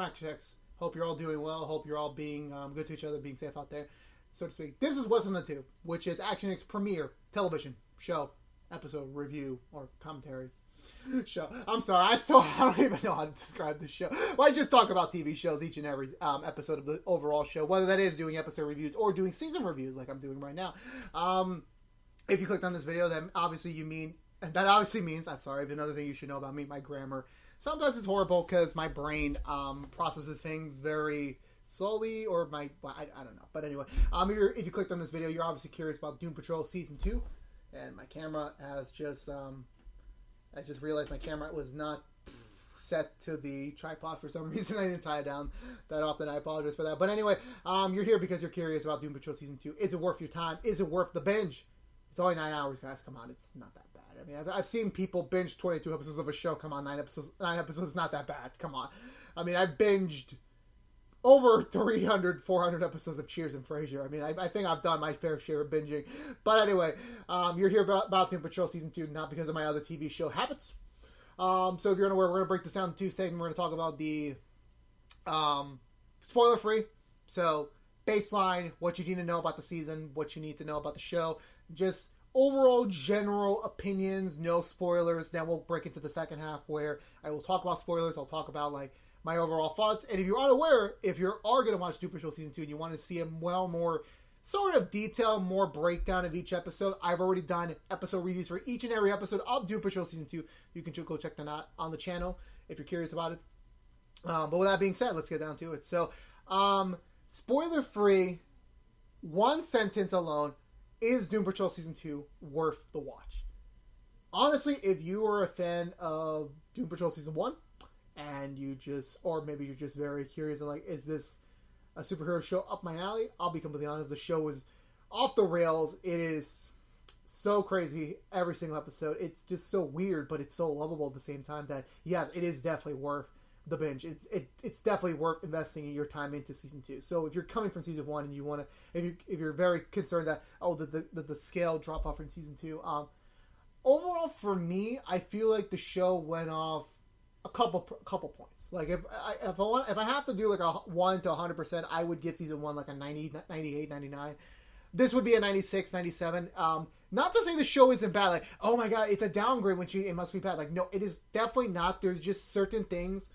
from ActionX. Hope you're all doing well. Hope you're all being good to each other, being safe out there, so to speak. This is What's on the Tube, which is ActionX premiere television show, episode, review, or commentary show. I'm sorry, I don't even know how to describe this show. Well, I just talk about TV shows each and every episode of the overall show, whether that is doing episode reviews or doing season reviews like I'm doing right now. If you clicked on this video, then obviously that obviously means, I'm sorry, another thing you should know about me, my grammar. Sometimes it's horrible because my brain processes things very slowly, or I don't know. But anyway, if you clicked on this video, you're obviously curious about Doom Patrol Season 2. And my camera has just, I just realized my camera was not set to the tripod for some reason. I didn't tie it down that often. I apologize for that. But anyway, you're here because you're curious about Doom Patrol Season 2. Is it worth your time? Is it worth the binge? It's only 9 hours, guys. Come on, it's not that bad. I mean, I've seen people binge 22 episodes of a show. Come on, 9 episodes. 9 episodes is not that bad. Come on. I mean, I binged over 300, 400 episodes of Cheers and Frasier. I mean, I think I've done my fair share of binging. But anyway, you're here about Doom Patrol Season 2, not because of my other TV show habits. So if you're unaware, we're going to break this down in 2 segments. We're going to talk about the spoiler-free. So, baseline, what you need to know about the season, what you need to know about the show. Just overall general opinions, no spoilers. Then we'll break into the second half where I will talk about spoilers. I'll talk about, like, my overall thoughts. And if you're unaware, if you are going to watch Doom Patrol Season 2 and you want to see a more sort of detail, more breakdown of each episode, I've already done episode reviews for each and every episode of Doom Patrol Season 2. You can go check them out on the channel if you're curious about it. But with that being said, let's get down to it. So, spoiler-free, one sentence alone, is Doom Patrol Season 2 worth the watch? Honestly, if you are a fan of Doom Patrol Season 1, and or maybe you're just very curious and like, is this a superhero show up my alley? I'll be completely honest, the show is off the rails. It is so crazy every single episode. It's just so weird, but it's so lovable at the same time that, yes, it is definitely worth the binge. It's definitely worth investing your time into Season 2. So if you're coming from Season 1 and you want to, if you're very concerned that, the scale drop off in Season 2, overall for me, I feel like the show went off a couple points. Like if I have to do like a 1 to 100%, I would give Season 1 like a 90, 98, 99. This would be a 96, 97. Not to say the show isn't bad. Like, oh my god, it's a downgrade it must be bad. Like, no, it is definitely not. There's just certain things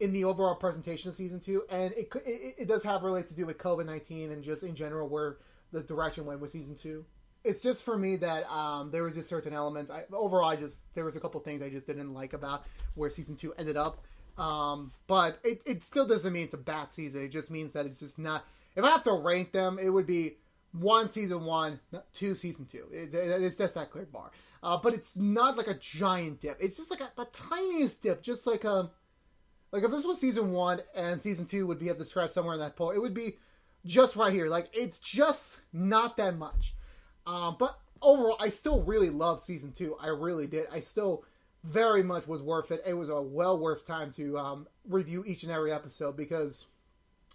in the overall presentation of Season 2, and it does have relate to do with COVID-19 and just in general where the direction went with Season 2. It's just for me that there was just certain elements. There was a couple things I just didn't like about where Season 2 ended up. But it still doesn't mean it's a bad season. It just means that it's just not... If I have to rank them, it would be 1 Season 1, 2 Season 2. It's just that clear bar. But it's not like a giant dip. It's just like the tiniest dip. Just like if this was Season 1 and Season 2 would be described somewhere in that poll, it would be just right here. Like, it's just not that much. But overall, I still really loved Season 2. I really did. I still very much was worth it. It was a well worth time to review each and every episode, because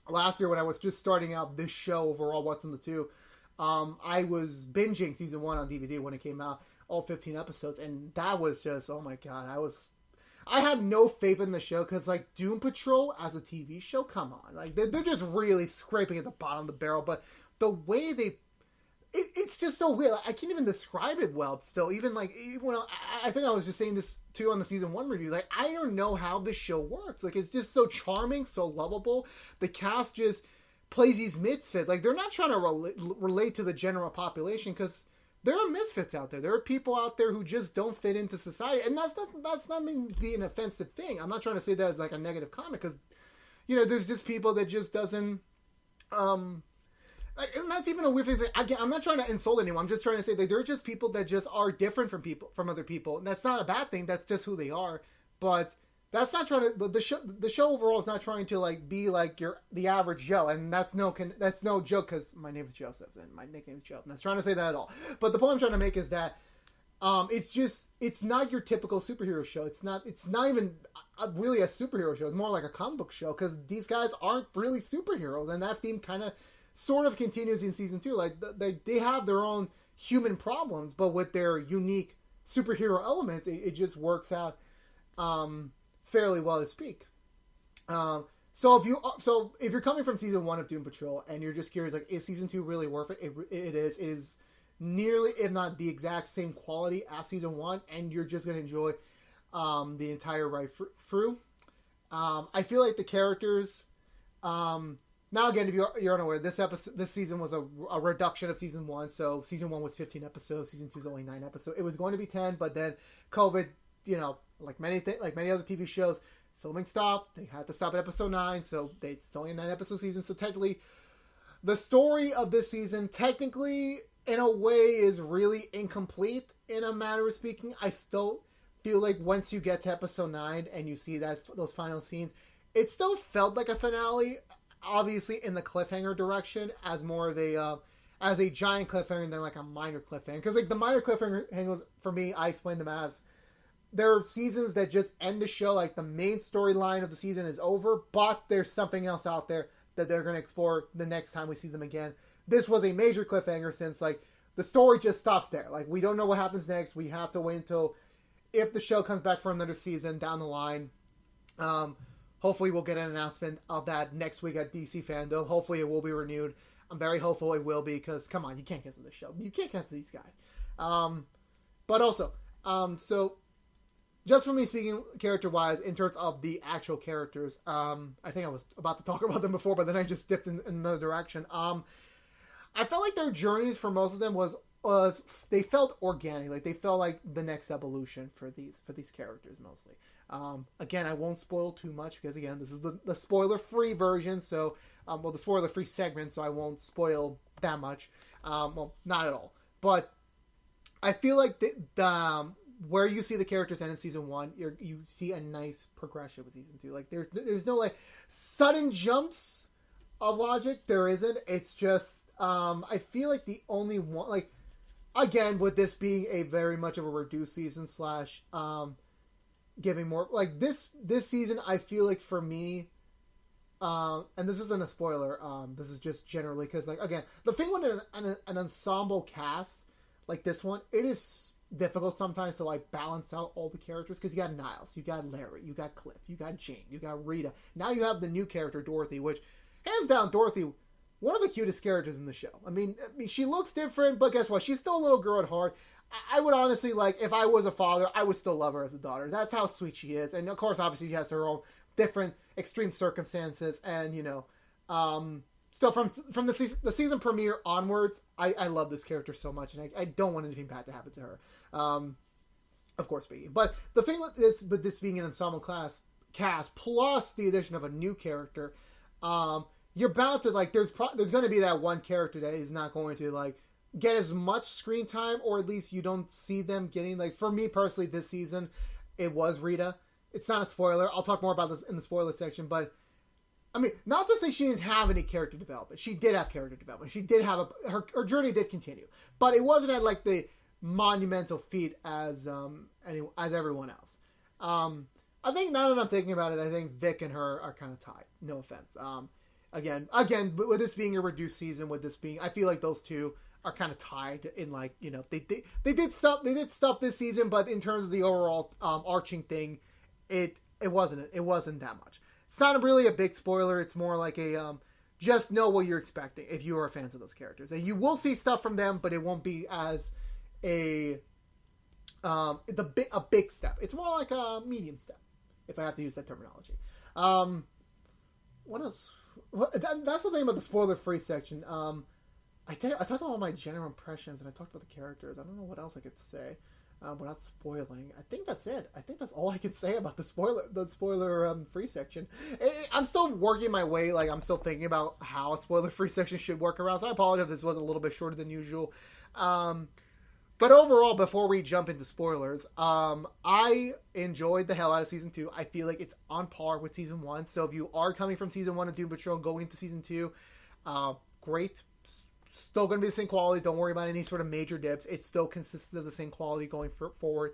last year when I was just starting out this show overall, What's in the Two, I was binging Season 1 on DVD when it came out, all 15 episodes, and that was just, oh my god, I had no faith in the show, because, like, Doom Patrol as a TV show, come on. Like, they're just really scraping at the bottom of the barrel, but the way it's just so weird. I can't even describe it well still. Even when I think I was just saying this too on the Season 1 review. Like, I don't know how this show works. Like, it's just so charming, so lovable. The cast just plays these misfits. Like, they're not trying to relate to the general population, because there are misfits out there. There are people out there who just don't fit into society. And that's not meant to be an offensive thing. I'm not trying to say that as like a negative comment, because, there's just people that just doesn't... and that's even a weird thing. Again, I'm not trying to insult anyone. I'm just trying to say that there are just people that just are different from other people. And that's not a bad thing. That's just who they are. But that's not trying to... The show overall is not trying to like be like the average Joe. And that's no joke, because my name is Joseph and my nickname is Joe. I'm not trying to say that at all. But the point I'm trying to make is that it's not your typical superhero show. It's not even really a superhero show. It's more like a comic book show, because these guys aren't really superheroes. And that theme kind of sort of continues in Season 2. Like, they have their own human problems, but with their unique superhero elements, it just works out fairly well to speak. if you're coming from season 1 of Doom Patrol and you're just curious, like, is season 2 really worth it? It is. It is nearly, if not the exact same quality as season 1, and you're just going to enjoy the entire ride through. I feel like the characters. Now again, if you're unaware, this season was a reduction of season 1. So season 1 was 15 episodes. Season 2 is only 9 episodes. It was going to be 10, but then COVID, like many other TV shows, filming stopped. They had to stop at episode 9, so it's only a 9-episode season. So technically, the story of this season, technically, in a way, is really incomplete. In a manner of speaking, I still feel like once you get to episode 9 and you see those final scenes, it still felt like a finale. Obviously, in the cliffhanger direction, as more of a giant cliffhanger than like a minor cliffhanger. Because like the minor cliffhangers for me, I explain them as there are seasons that just end the show, like the main storyline of the season is over, but there's something else out there that they're going to explore the next time we see them again. This was a major cliffhanger since like the story just stops there. Like we don't know what happens next. We have to wait until if the show comes back for another season down the line. Hopefully we'll get an announcement of that next week at DC Fandom. Hopefully it will be renewed. I'm very hopeful it will be because, come on, you can't cancel this show. You can't cancel these guys. But also, so just for me speaking character-wise, in terms of the actual characters, I think I was about to talk about them before, but then I just dipped in another direction. I felt like their journeys for most of them was they felt organic. Like they felt like the next evolution for these characters mostly. Again, I won't spoil too much because again, this is the spoiler-free version. So, the spoiler-free segment. So I won't spoil that much. Well, not at all. But I feel like the where you see the characters end in season 1, you see a nice progression with season 2. Like there's no like sudden jumps of logic. There isn't. It's just I feel like the only one like again with this being a very much of a reduced season / giving more like this season. I feel like for me, and this isn't a spoiler. This is just generally because like again the thing with an ensemble cast like this one, it is difficult sometimes to like balance out all the characters because you got Niles, you got Larry, you got Cliff, you got Jane, you got Rita. Now you have the new character Dorothy, which hands down Dorothy, one of the cutest characters in the show. I mean she looks different, but guess what? She's still a little girl at heart. I would honestly like if I was a father, I would still love her as a daughter. That's how sweet she is, and of course, obviously, she has her own different extreme circumstances, and still from the season premiere onwards, I love this character so much, and I don't want anything bad to happen to her. Of course, speaking, but the thing with this being an ensemble cast plus the addition of a new character, you're bound to like there's going to be that one character that is not going to like get as much screen time, or at least you don't see them getting like for me personally this season it was Rita. It's not a spoiler, I'll talk more about this in the spoiler section, but I mean not to say she didn't have any character development. She did have character development. She did have her journey did continue, but it wasn't at like the monumental feat as everyone else. I think now that I'm thinking about it, I think Vic and her are kind of tied, no offense. Again with this being a reduced season, with this being I feel like those two are kind of tied in like they did stuff this season, but in terms of the overall arching thing, it wasn't that much. It's not really a big spoiler. It's more like a just know what you're expecting if you are fans of those characters, and you will see stuff from them, but it won't be as a big step. It's more like a medium step, if I have to use that terminology. What else? That's the thing about the spoiler-free section. I talked about all my general impressions, and I talked about the characters. I don't know what else I could say without spoiling. I think that's it. I think that's all I can say about the spoiler free section. I'm still working my way. Like I'm still thinking about how a spoiler free section should work around. So I apologize if this was a little bit shorter than usual. But overall, before we jump into spoilers, I enjoyed the hell out of Season 2. I feel like it's on par with Season 1. So if you are coming from Season 1 of Doom Patrol and going into Season 2, great. Still going to be the same quality. Don't worry about any sort of major dips. It's still consistent of the same quality going forward.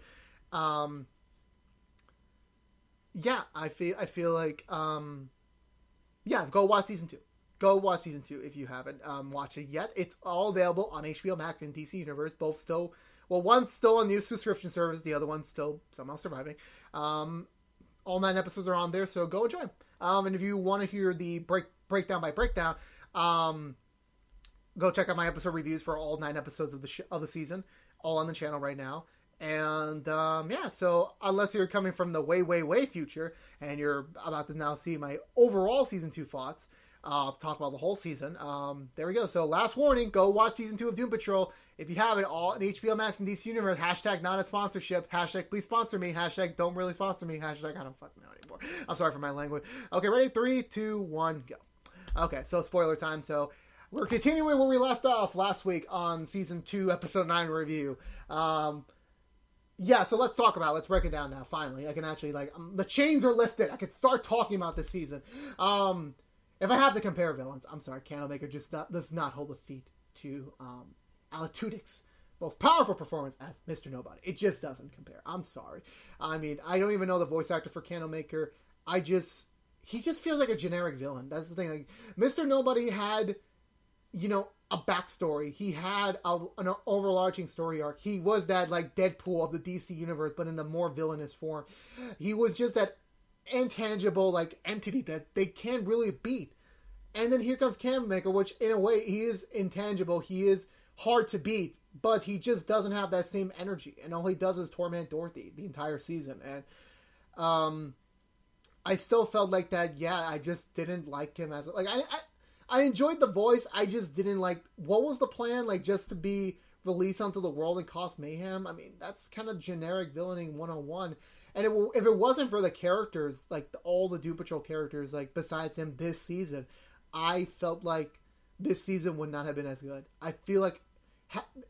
Yeah, I feel like, yeah, go watch Season 2. Go watch Season 2 if you haven't watched it yet. It's all available on HBO Max and DC Universe. Both still, well, one's still on new subscription service. The other one's still somehow surviving. All 9 episodes are on there, so go enjoy them. And if you want to hear the breakdown by breakdown, go check out my episode reviews for all 9 episodes of the season, all on the channel right now. And yeah, so unless you're coming from the way future and you're about to now see my overall season 2 thoughts, talk about the whole season. There we go. So last warning, go watch season 2 of Doom Patrol. If you haven't, all in HBO Max and DC Universe, hashtag not a sponsorship, hashtag please sponsor me, hashtag don't really sponsor me, hashtag I don't fucking know anymore. I'm sorry for my language. Okay, ready? 3, 2, 1, go. Okay, so spoiler time. So we're continuing where we left off last week on season 2, episode 9 review. Yeah, so let's talk about it. Let's break it down now, finally. I can actually, the chains are lifted. I can start talking about this season. If I have to compare villains, I'm sorry, Candlemaker does not hold a feat to Alatutic's most powerful performance as Mr. Nobody. It just doesn't compare. I'm sorry. I mean, I don't even know the voice actor for Candlemaker. He just feels like a generic villain. That's the thing. Like, Mr. Nobody had, a backstory. He had an overarching story arc. He was that, Deadpool of the DC universe, but in a more villainous form. He was just that intangible, entity that they can't really beat. And then here comes Candlemaker, which, in a way, he is intangible. He is hard to beat, but he just doesn't have that same energy. And all he does is torment Dorothy the entire season. And, I still felt like that, I just didn't like him as... I enjoyed the voice, I just didn't like... What was the plan? Just to be released onto the world and cause mayhem? I mean, that's kind of generic villaining 101. And if it wasn't for the characters, all the Doom Patrol characters, besides him this season, I felt like this season would not have been as good. I feel like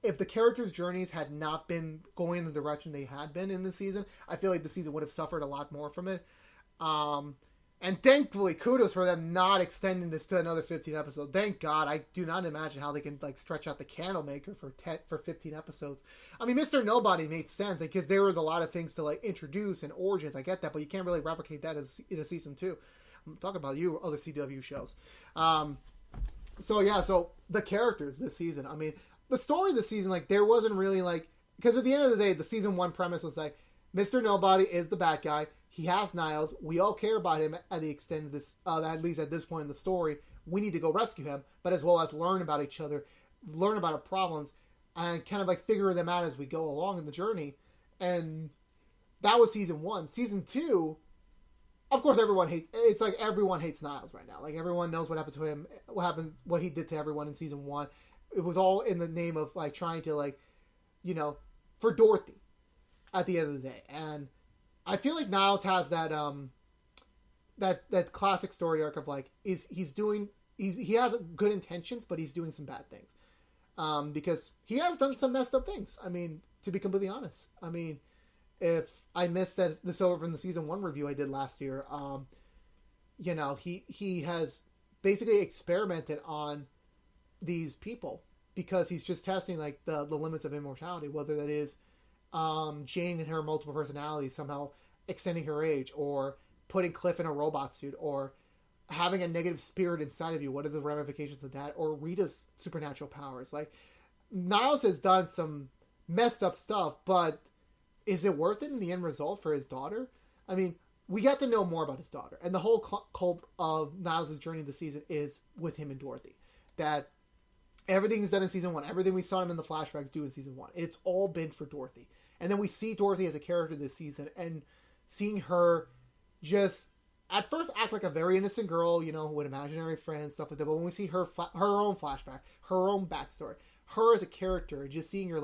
if the characters' journeys had not been going in the direction they had been in this season, I feel like the season would have suffered a lot more from it. And thankfully, kudos for them not extending this to another 15 episodes. Thank God. I do not imagine how they can stretch out the Candlemaker for 15 episodes. I mean, Mr. Nobody made sense because there was a lot of things to introduce and origins. I get that, but you can't really replicate that in a season 2. I'm talking about you other CW shows. So the characters this season. I mean, the story this season, there wasn't really because at the end of the day, the season 1 premise was Mr. Nobody is the bad guy. He has Niles. We all care about him at the extent of this, at least at this point in the story. We need to go rescue him, but as well as learn about each other, learn about our problems, and kind of figure them out as we go along in the journey. And that was season 1. Season 2, of course, everyone hates Niles right now. Everyone knows what happened to him, what he did to everyone in season 1. It was all in the name of trying to for Dorothy at the end of the day. And I feel like Niles has that that classic story arc of he has good intentions, but he's doing some bad things. Because he has done some messed up things. I mean, to be completely honest. I mean, if I missed this over from the season 1 review I did last year, he has basically experimented on these people because he's just testing the limits of immortality, whether that is Jane and her multiple personalities somehow extending her age, or putting Cliff in a robot suit, or having a negative spirit inside of you. What are the ramifications of that? Or Rita's supernatural powers. Niles has done some messed up stuff, but is it worth it in the end result for his daughter? I mean, we got to know more about his daughter, and the whole cult of Niles' journey this season is with him and Dorothy. That everything he's done in season 1, everything we saw him in the flashbacks do in season 1, it's all been for Dorothy. And then we see Dorothy as a character this season, and seeing her just at first act like a very innocent girl, with imaginary friends, stuff like that. But when we see her own flashback, her own backstory, her as a character, just seeing her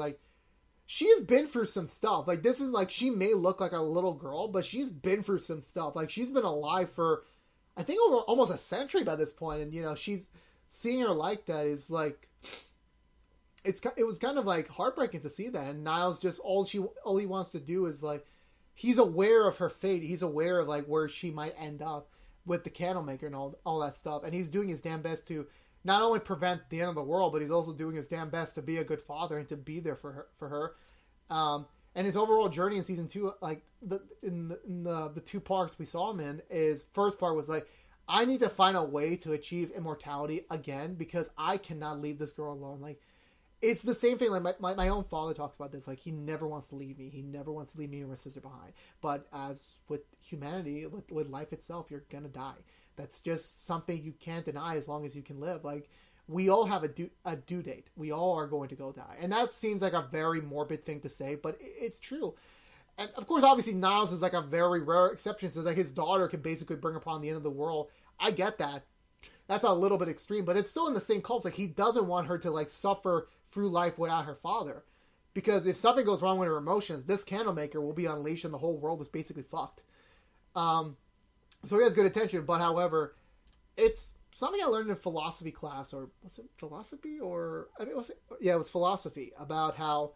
she's been through some stuff. This is she may look like a little girl, but she's been through some stuff. She's been alive for, I think, over almost a century by this point. And, she's seeing her like that is it was kind of heartbreaking to see that. And Niles just all he wants to do is he's aware of her fate. He's aware of where she might end up with the Candlemaker and all that stuff. And he's doing his damn best to not only prevent the end of the world, but he's also doing his damn best to be a good father and to be there for her. And his overall journey in season 2, the 2 parts we saw him in, his first part was I need to find a way to achieve immortality again because I cannot leave this girl alone. it's the same thing. Like my own father talks about this. Like he never wants to leave me. He never wants to leave me and my sister behind. But as with humanity, with life itself, you're gonna die. That's just something you can't deny as long as you can live. Like we all have a due date. We all are going to go die, and that seems like a very morbid thing to say, but it's true. And of course, obviously, Niles is like a very rare exception. So it's like his daughter can basically bring upon the end of the world. I get that. That's a little bit extreme, but it's still in the same cult. Like he doesn't want her to like suffer through life without her father, because if something goes wrong with her emotions, this Candlemaker will be unleashed and the whole world is basically fucked. So he has good intention, but however, it's something I learned in philosophy class, or was it philosophy, or I mean, it was philosophy, about how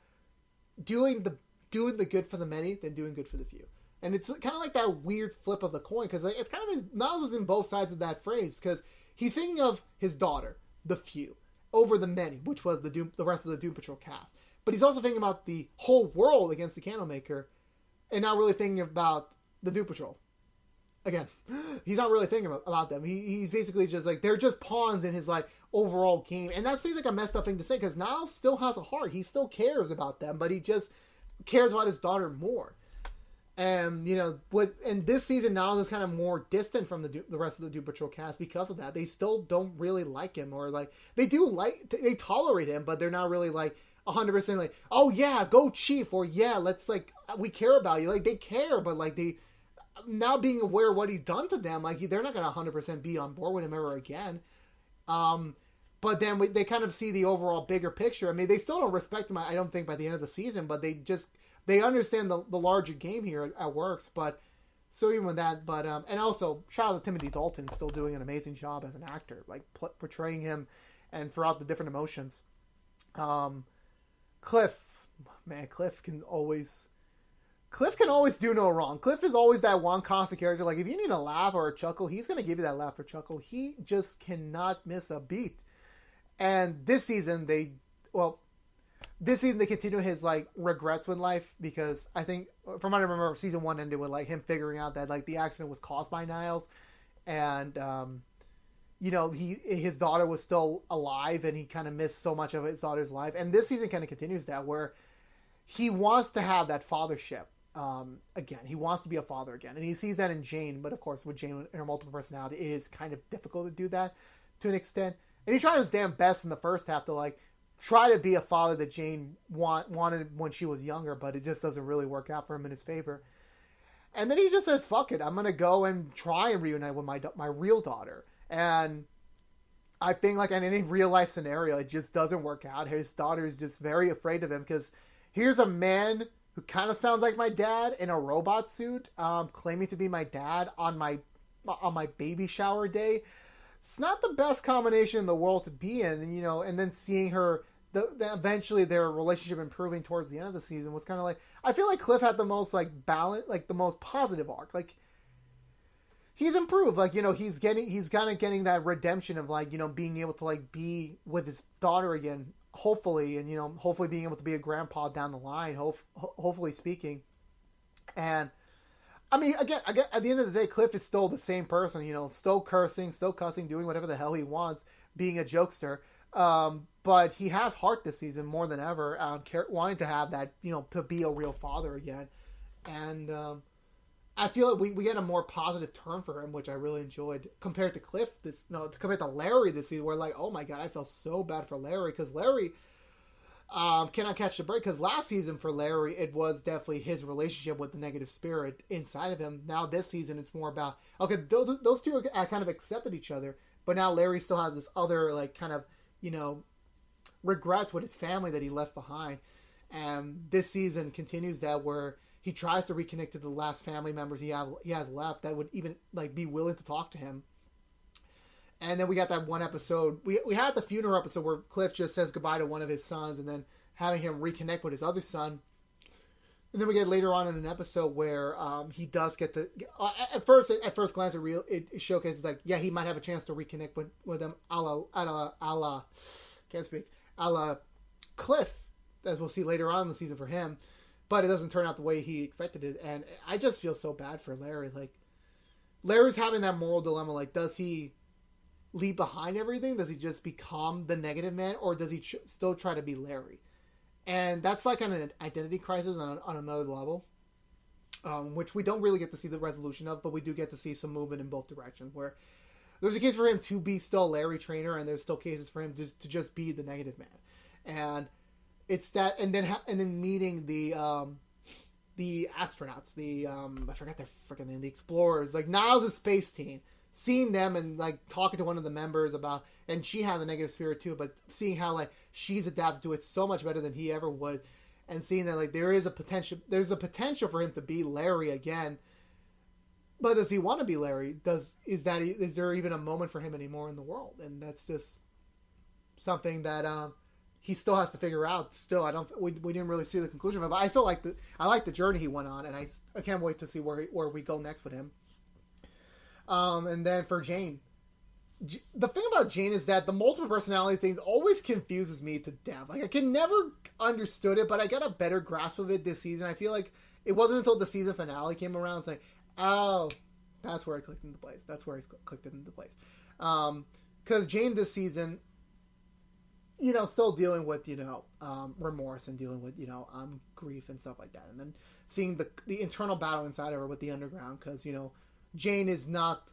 doing the good for the many than doing good for the few. And it's kind of like that weird flip of the coin, because like, it's kind of Niles is in both sides of that phrase, because he's thinking of his daughter, the few, over the many, which was the rest of the Doom Patrol cast. But he's also thinking about the whole world against the Candlemaker, and not really thinking about the Doom Patrol. Again, he's not really thinking about them. He's basically just like, they're just pawns in his like overall game. And that seems like a messed up thing to say, because Niles still has a heart. He still cares about them, but he just cares about his daughter more. And, you know, and this season, Niles is kind of more distant from the rest of the Doom Patrol cast because of that. They still don't really like him, or like, they tolerate him, but they're not really like 100% like, oh yeah, go Chief, or yeah, let's like, we care about you. Like, they care, but like, they, now being aware of what he's done to them, like, they're not going to 100% be on board with him ever again. But then they kind of see the overall bigger picture. I mean, they still don't respect him, I don't think, by the end of the season, but they understand the larger game here at Works. But so even with that, but and also shout out to Timothy Dalton, still doing an amazing job as an actor, like portraying him and throughout the different emotions. Cliff can always do no wrong. Cliff is always that one constant character. Like, if you need a laugh or a chuckle, he's going to give you that laugh or chuckle. He just cannot miss a beat. And this season, they continue his, like, regrets with life, because I think, from what I remember, season 1 ended with, like, him figuring out that, like, the accident was caused by Niles. And, you know, his daughter was still alive, and he kind of missed so much of his daughter's life. And this season kind of continues that, where he wants to have that fathership. Again, he wants to be a father again, and he sees that in Jane. But of course, with Jane and her multiple personality, it is kind of difficult to do that to an extent. And he tried his damn best in the first half to like try to be a father that Jane wanted when she was younger, but it just doesn't really work out for him in his favor. And then he just says, "Fuck it, I'm gonna go and try and reunite with my real daughter." And I think, like in any real life scenario, it just doesn't work out. His daughter is just very afraid of him, because here's a man who kind of sounds like my dad in a robot suit, claiming to be my dad on my baby shower day. It's not the best combination in the world to be in, and, you know, and then seeing her, eventually their relationship improving towards the end of the season was kind of like, I feel like Cliff had the most like balance, like the most positive arc. Like, he's improved, like, you know, he's kind of getting that redemption of, like, you know, being able to like be with his daughter again, hopefully, and, you know, hopefully being able to be a grandpa down the line, hopefully speaking. And I mean, again, at the end of the day, Cliff is still the same person, you know, still cursing, still cussing, doing whatever the hell he wants, being a jokester. But he has heart this season more than ever, wanting to have that, you know, to be a real father again. And I feel like we get a more positive turn for him, which I really enjoyed, compared to compared to Larry this season, where, like, oh my god, I felt so bad for Larry, because Larry cannot catch the break. Because last season for Larry, it was definitely his relationship with the negative spirit inside of him. Now this season, it's more about, okay, those two are kind of accepted each other, but now Larry still has this other, like, kind of, you know, regrets with his family that he left behind. And this season continues that, where he tries to reconnect to the last family members he has left that would even, like, be willing to talk to him. And then we got that one episode. We had the funeral episode where Cliff just says goodbye to one of his sons, and then having him reconnect with his other son. And then we get later on in an episode where he does get to, at first glance, it showcases, like, yeah, he might have a chance to reconnect with them, a la Cliff, as we'll see later on in the season for him. But it doesn't turn out the way he expected it. And I just feel so bad for Larry. Like, Larry's having that moral dilemma. Like, does he leave behind everything? Does he just become the negative man, or does he still try to be Larry? And that's like an identity crisis on another level, which we don't really get to see the resolution of, but we do get to see some movement in both directions, where there's a case for him to be still Larry Trainer, and there's still cases for him to just be the negative man. And it's that, and then meeting the astronauts, I forgot their freaking name, the explorers, like Niles' space team, seeing them and like talking to one of the members about, and she has a negative spirit too, but seeing how like she's adapted to it so much better than he ever would, and seeing that like there's a potential for him to be Larry again. But does he want to be Larry? Is there even a moment for him anymore in the world? And that's just something that he still has to figure out. Still, we didn't really see the conclusion of it. But I still like the journey he went on, and I can't wait to see where we go next with him. And then for Jane, the thing about Jane is that the multiple personality thing always confuses me to death. Like, I can never understood it, but I got a better grasp of it this season. I feel like it wasn't until the season finale came around, it's like, oh, that's where I clicked into place. Because Jane this season, still dealing with, remorse and dealing with, grief and stuff like that. And then seeing the internal battle inside of her with the underground, because, Jane is not,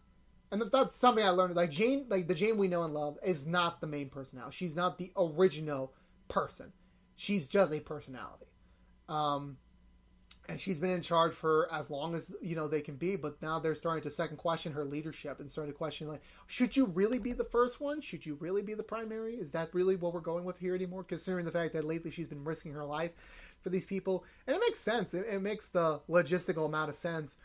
and that's something I learned, like Jane, like the Jane we know and love is not the main personality. She's not the original person. She's just a personality. And she's been in charge for as long as, they can be, but now they're starting to second question her leadership and starting to question, like, should you really be the first one? Should you really be the primary? Is that really what we're going with here anymore? Considering the fact that lately she's been risking her life for these people. And it makes sense. It makes the logistical amount of sense.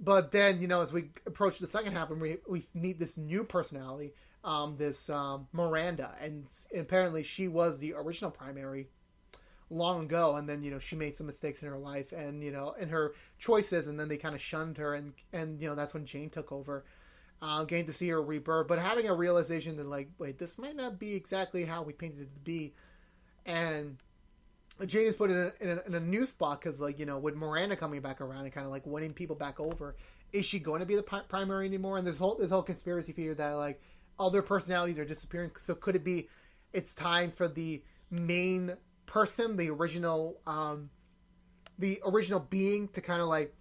But then, as we approach the second half and we meet this new personality, this Miranda, and apparently she was the original primary long ago, and then she made some mistakes in her life and in her choices, and then they kind of shunned her, and that's when Jane took over, getting to see her rebirth, but having a realization that, like, wait, this might not be exactly how we painted it to be. And Jane is put in a new spot because, like, with Miranda coming back around and kind of like winning people back over, is she going to be the primary anymore? And this whole conspiracy theory that, like, other personalities are disappearing, so could it be it's time for the main person, the original being, to kind of like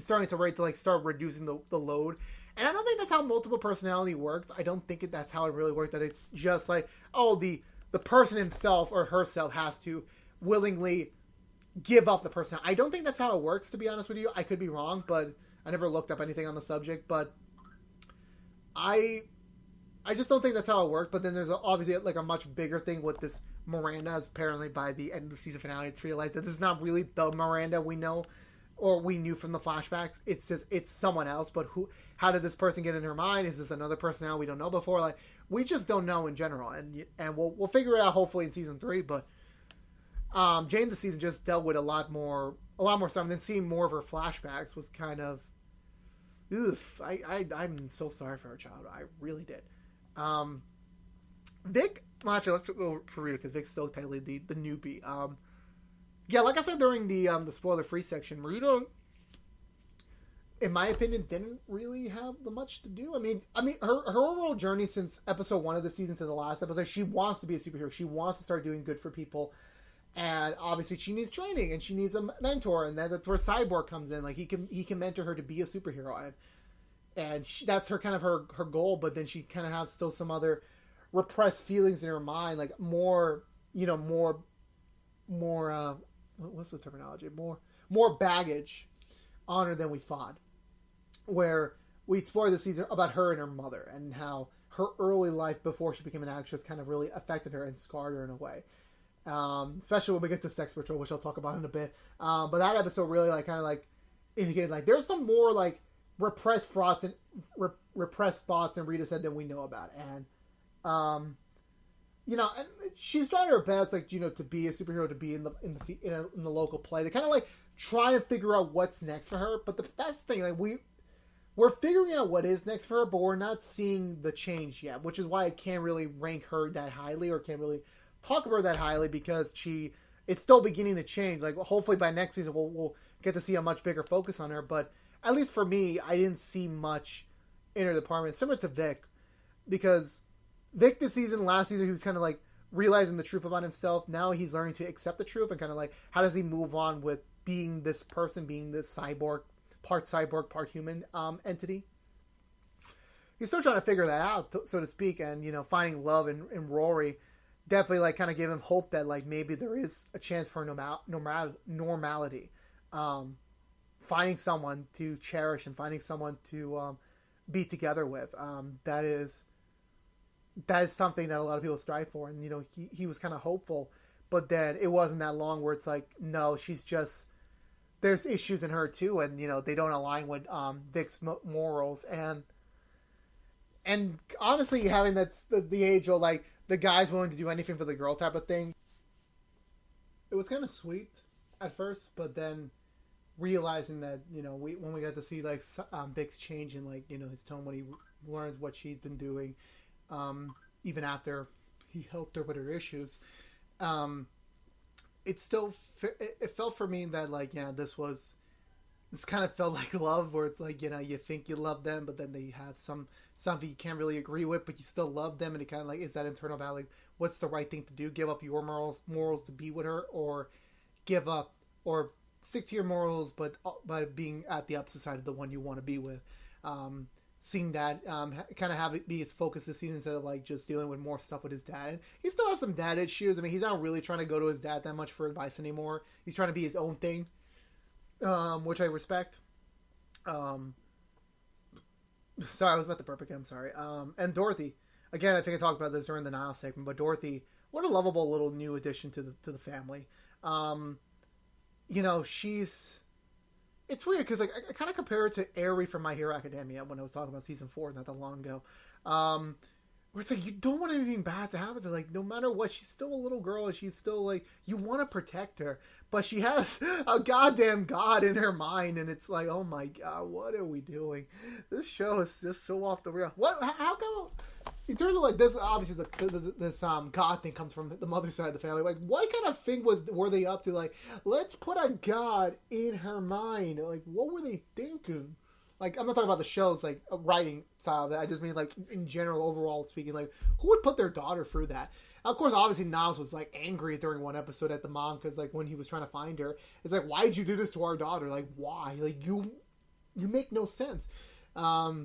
starting to start reducing the load? And I don't think that's how multiple personality works. I don't think that's how it really works, that it's just like, oh, the person himself or herself has to willingly give up the person. I don't think that's how it works, to be honest with you. I could be wrong, but I never looked up anything on the subject, but I just don't think that's how it worked. But then there's obviously like a much bigger thing with this Miranda, as apparently by the end of the season finale it's realized that this is not really the Miranda we know or we knew from the flashbacks. It's someone else. But how did this person get in her mind? Is this another personality we don't know before? Like, we just don't know in general, and we'll figure it out hopefully in season 3. But Jane this season just dealt with a lot more stuff, and then seeing more of her flashbacks was kind of, oof. I'm so sorry for her child. I really did. Vic, well, actually, let's go for Rita, because Vic's still technically the newbie. Yeah, like I said during the spoiler-free section, Rita, in my opinion, didn't really have much to do. I mean, her overall journey since episode 1 of the season to the last episode, she wants to be a superhero. She wants to start doing good for people, and obviously she needs training and she needs a mentor, and that's where Cyborg comes in. Like, he can mentor her to be a superhero, and that's her kind of her goal. But then she kind of has still some other repressed feelings in her mind, like more what's the terminology? More baggage on her than we thought. Where we explore this season about her and her mother, and how her early life before she became an actress kind of really affected her and scarred her in a way. Especially when we get to Sex Patrol, which I'll talk about in a bit. But that episode really indicated like there's some more like repressed thoughts and Rita said than we know about. And and she's trying her best, to be a superhero, to be in the local play. They kind of like try to figure out what's next for her. But the best thing, like we're figuring out what is next for her, but we're not seeing the change yet, which is why I can't really rank her that highly, or can't really talk about her that highly, because it's still beginning to change. Like, hopefully by next season we'll get to see a much bigger focus on her. But at least for me, I didn't see much inner department, similar to Vic, because Vic this season, last season, he was kind of like realizing the truth about himself. Now he's learning to accept the truth and kind of like, how does he move on with being this person, being this cyborg, part human entity. He's still trying to figure that out, so to speak, and, you know, finding love in Rory definitely, like, kind of gave him hope that, like, maybe there is a chance for normality. Finding someone to cherish and finding someone to be together with. That is something that a lot of people strive for, and, you know, he was kind of hopeful, but then it wasn't that long where it's like, no, she's just, there's issues in her too, and, you know, they don't align with Vic's morals, and honestly, having that's the age of, like, the guy's willing to do anything for the girl type of thing, it was kind of sweet at first, but then realizing that, you know, when we got to see, like, Vic's change in, like, you know, his tone when he learns what she's been doing, even after he helped her with her issues, it felt for me that, like, yeah, this kind of felt like love, where it's like, you know, you think you love them, but then they have something you can't really agree with, but you still love them, and it kind of like is that internal battle, like, what's the right thing to do? Give up your morals to be with her, or give up, or stick to your morals, but by being at the opposite side of the one you want to be with. Seeing that kind of have it be his focus this season, instead of, like, just dealing with more stuff with his dad. And he still has some dad issues. I mean, he's not really trying to go to his dad that much for advice anymore. He's trying to be his own thing, which I respect. Sorry, I was about to burp again. Sorry. And Dorothy, again, I think I talked about this during the Nile segment, but Dorothy, what a lovable little new addition to the family. You know, it's weird because, like, I kind of compare it to Aerie from My Hero Academia when I was talking about season 4 not that long ago. Where it's like, you don't want anything bad to happen to her. Like, no matter what, she's still a little girl, and she's still, like, you want to protect her, but she has a goddamn god in her mind, and it's like, oh my god, what are we doing? This show is just so off the rail. How come, in terms of, like, this, obviously, this god thing comes from the mother side of the family, like, what kind of thing were they up to? Like, let's put a god in her mind. Like, what were they thinking? Like, I'm not talking about the show's, like, writing style. I just mean, like, in general, overall speaking, like, who would put their daughter through that? Of course, obviously, Niles was, like, angry during one episode at the mom, because, like, when he was trying to find her, it's like, why did you do this to our daughter? Like, why? Like, you make no sense. But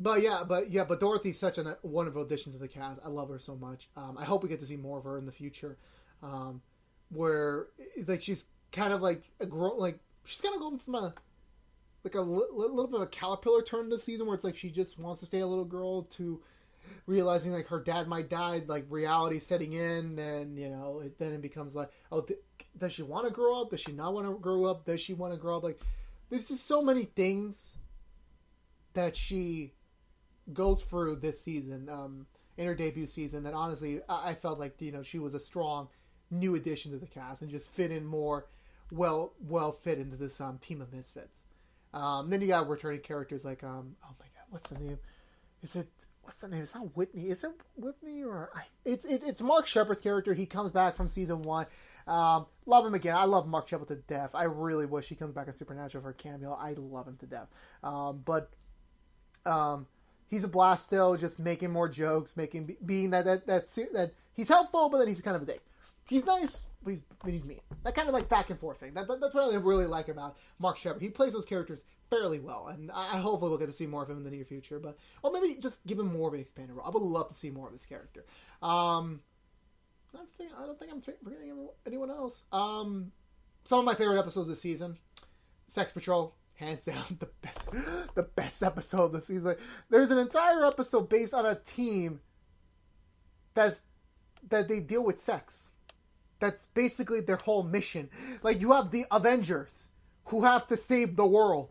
Dorothy's such a wonderful addition to the cast. I love her so much. I hope we get to see more of her in the future, where, like, she's kind of, like, she's kind of going from a little bit of a caterpillar turn this season, where it's like she just wants to stay a little girl, to realizing, like, her dad might die, like, reality setting in, and, you know, then it becomes like, oh, does she want to grow up? Does she not want to grow up? Does she want to grow up? Like, there's just so many things that she goes through this season, in her debut season, that honestly, I felt like, you know, she was a strong new addition to the cast, and just fit in more well fit into this team of misfits. Then you got returning characters like, oh my god, what's the name? What's the name? It's not Whitney. Is it Whitney or it's Mark Shepard's character. He comes back from season 1. Love him again. I love Mark Shepard to death. I really wish he comes back in Supernatural for a cameo. I love him to death. But he's a blast still, just making more jokes, being that he's helpful, but then he's kind of a dick. He's nice, but he's mean. That kind of, like, back and forth thing. That's what I really like about Mark Shepard. He plays those characters fairly well, and I hopefully we'll get to see more of him in the near future. Or maybe just give him more of an expanded role. I would love to see more of this character. I don't think I'm forgetting anyone else. Some of my favorite episodes this season: Sex Patrol, hands down the best episode of the season. There's an entire episode based on a team that they deal with sex. That's basically their whole mission. Like, you have the Avengers, who have to save the world,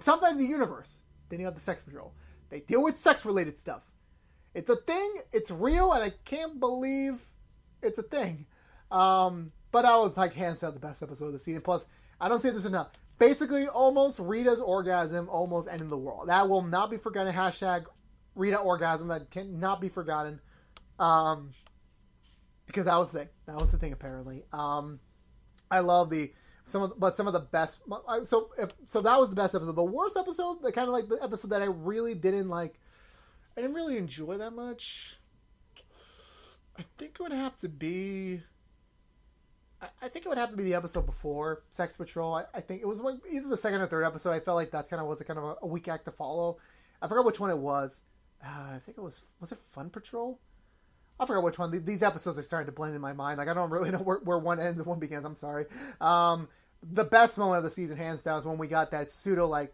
sometimes the universe. Then you have the Sex Patrol. They deal with sex-related stuff. It's a thing. It's real, and I can't believe it's a thing. But I was, like, hands down the best episode of the season. Plus, I don't say this enough. Basically, almost Rita's orgasm almost ended the world. That will not be forgotten. Hashtag Rita orgasm. That cannot be forgotten. Because that was the thing. That was the thing, apparently. I love some of the best. So that was the best episode. The worst episode, the kind of like the episode that I really didn't like. I didn't really enjoy that much. I think it would have to be. I think it would have to be the episode before Sex Patrol. I think it was either the second or third episode. I felt like that kind of was a weak act to follow. I forgot which one it was. I think it was it Fun Patrol? I forgot which one. These episodes are starting to blend in my mind. Like I don't really know where one ends and one begins. I'm sorry. The best moment of the season, hands down, is when we got that pseudo like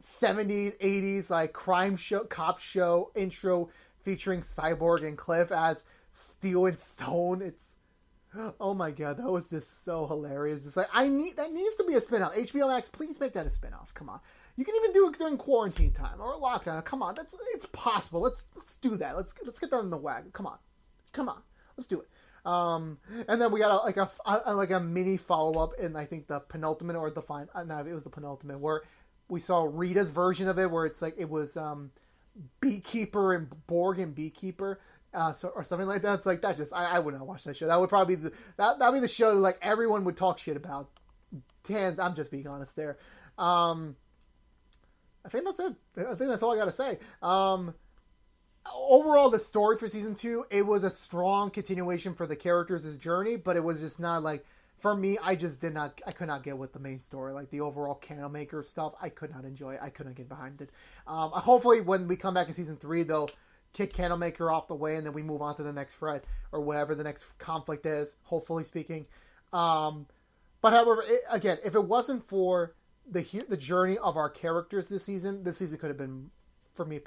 70s, 80s like crime show, cop show intro featuring Cyborg and Cliff as Steel and Stone. Oh my god, that was just so hilarious. It's like that needs to be a spin-off. HBO Max, please make that a spin-off. Come on. You can even do it during quarantine time or lockdown. Come on, it's possible. Let's do that. Let's get that in the wagon. Come on, let's do it. And then we got a mini follow-up in I think the penultimate or the it was the penultimate where we saw Rita's version of it where it's like it was Beekeeper and Borg and Beekeeper. Or something like that. It's like that. I would not watch that show. That would probably be that'd be the show that like everyone would talk shit about. I'm just being honest there. I think that's it. I think that's all I got to say. Overall, the story for season 2, it was a strong continuation for the characters' journey, but it was just not like for me. I could not get with the main story, like the overall Candlemaker stuff. I could not enjoy it. I couldn't get behind it. Hopefully, when we come back in season 3, they'll kick Candlemaker off the way, and then we move on to the next thread or whatever the next conflict is. Hopefully speaking, but however, again, if it wasn't for the journey of our characters this season could have been, for me,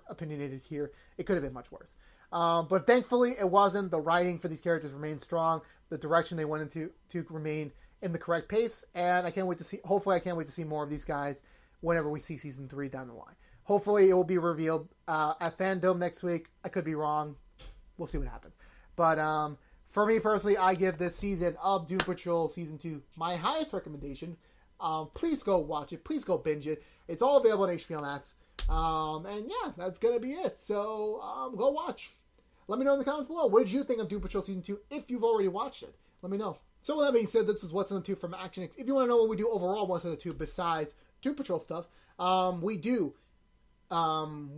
opinionated here. It could have been much worse. But thankfully, it wasn't. The writing for these characters remained strong. The direction they went into to remain in the correct pace, and I can't wait to see. Hopefully, I can't wait to see more of these guys whenever we see season 3 down the line. Hopefully, it will be revealed at Fandom next week. I could be wrong. We'll see what happens. But for me personally, I give this season of Doom Patrol Season 2 my highest recommendation. Please go watch it. Please go binge it. It's all available on HBO Max. And yeah, that's going to be it. So go watch. Let me know in the comments below. What did you think of Doom Patrol Season 2 if you've already watched it? Let me know. So with that being said, this is What's in the Tube from ActionX. If you want to know what we do overall What's in the Tube besides Doom Patrol stuff, we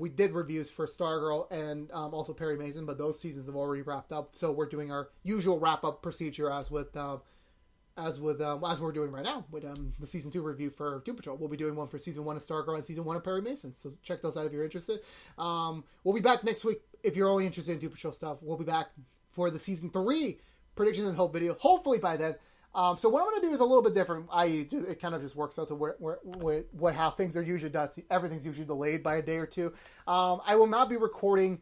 did reviews for Stargirl and also Perry Mason, but those seasons have already wrapped up. So we're doing our usual wrap-up procedure as we're doing right now with the season 2 review for Doom Patrol. We'll be doing one for season 1 of Stargirl and season 1 of Perry Mason. So check those out if you're interested. We'll be back next week if you're only interested in Doom Patrol stuff. We'll be back for the season 3 predictions and hope video. Hopefully by then. So what I'm going to do is a little bit different. It kind of just works out to how things are usually done. Everything's usually delayed by a day or two. I will not be recording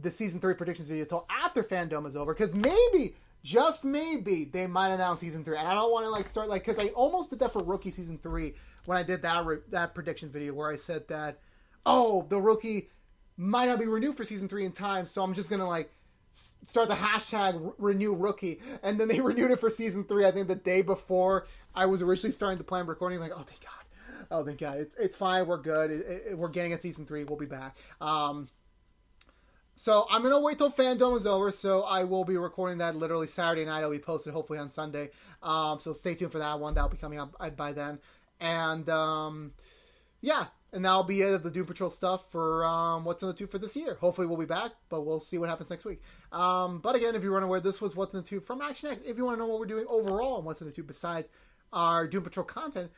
the season 3 predictions video until after Fandom is over, because maybe, just maybe, they might announce season 3. And I don't want to start because I almost did that for Rookie season 3 when I did that predictions video where I said that, the Rookie might not be renewed for season 3 in time, so I'm just going to start the hashtag renew Rookie, and then they renewed it for season 3. I think the day before I was originally starting to plan recording. Oh thank God, it's fine, we're good, we're getting at season 3, we'll be back. So I'm gonna wait till Fandom is over, so I will be recording that literally Saturday night. It'll be posted hopefully on Sunday, so stay tuned for that one. That'll be coming up by then. And yeah, and that'll be it of the Doom Patrol stuff for What's in the Tube for this year. Hopefully we'll be back, but we'll see what happens next week. But again, if you're unaware, this was What's in the Tube from ActionX. If you want to know what we're doing overall on What's in the Tube besides our Doom Patrol content,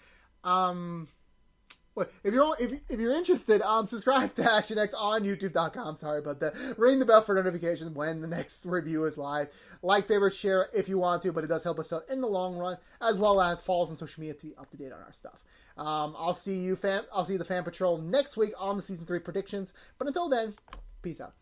if you're interested, subscribe to ActionX on YouTube.com. Sorry about that. Ring the bell for notifications when the next review is live. Like, favorite, share if you want to, but it does help us out in the long run, as well as follow us on social media to be up to date on our stuff. I'll see the Fan Patrol next week on the season 3 predictions. But until then, peace out.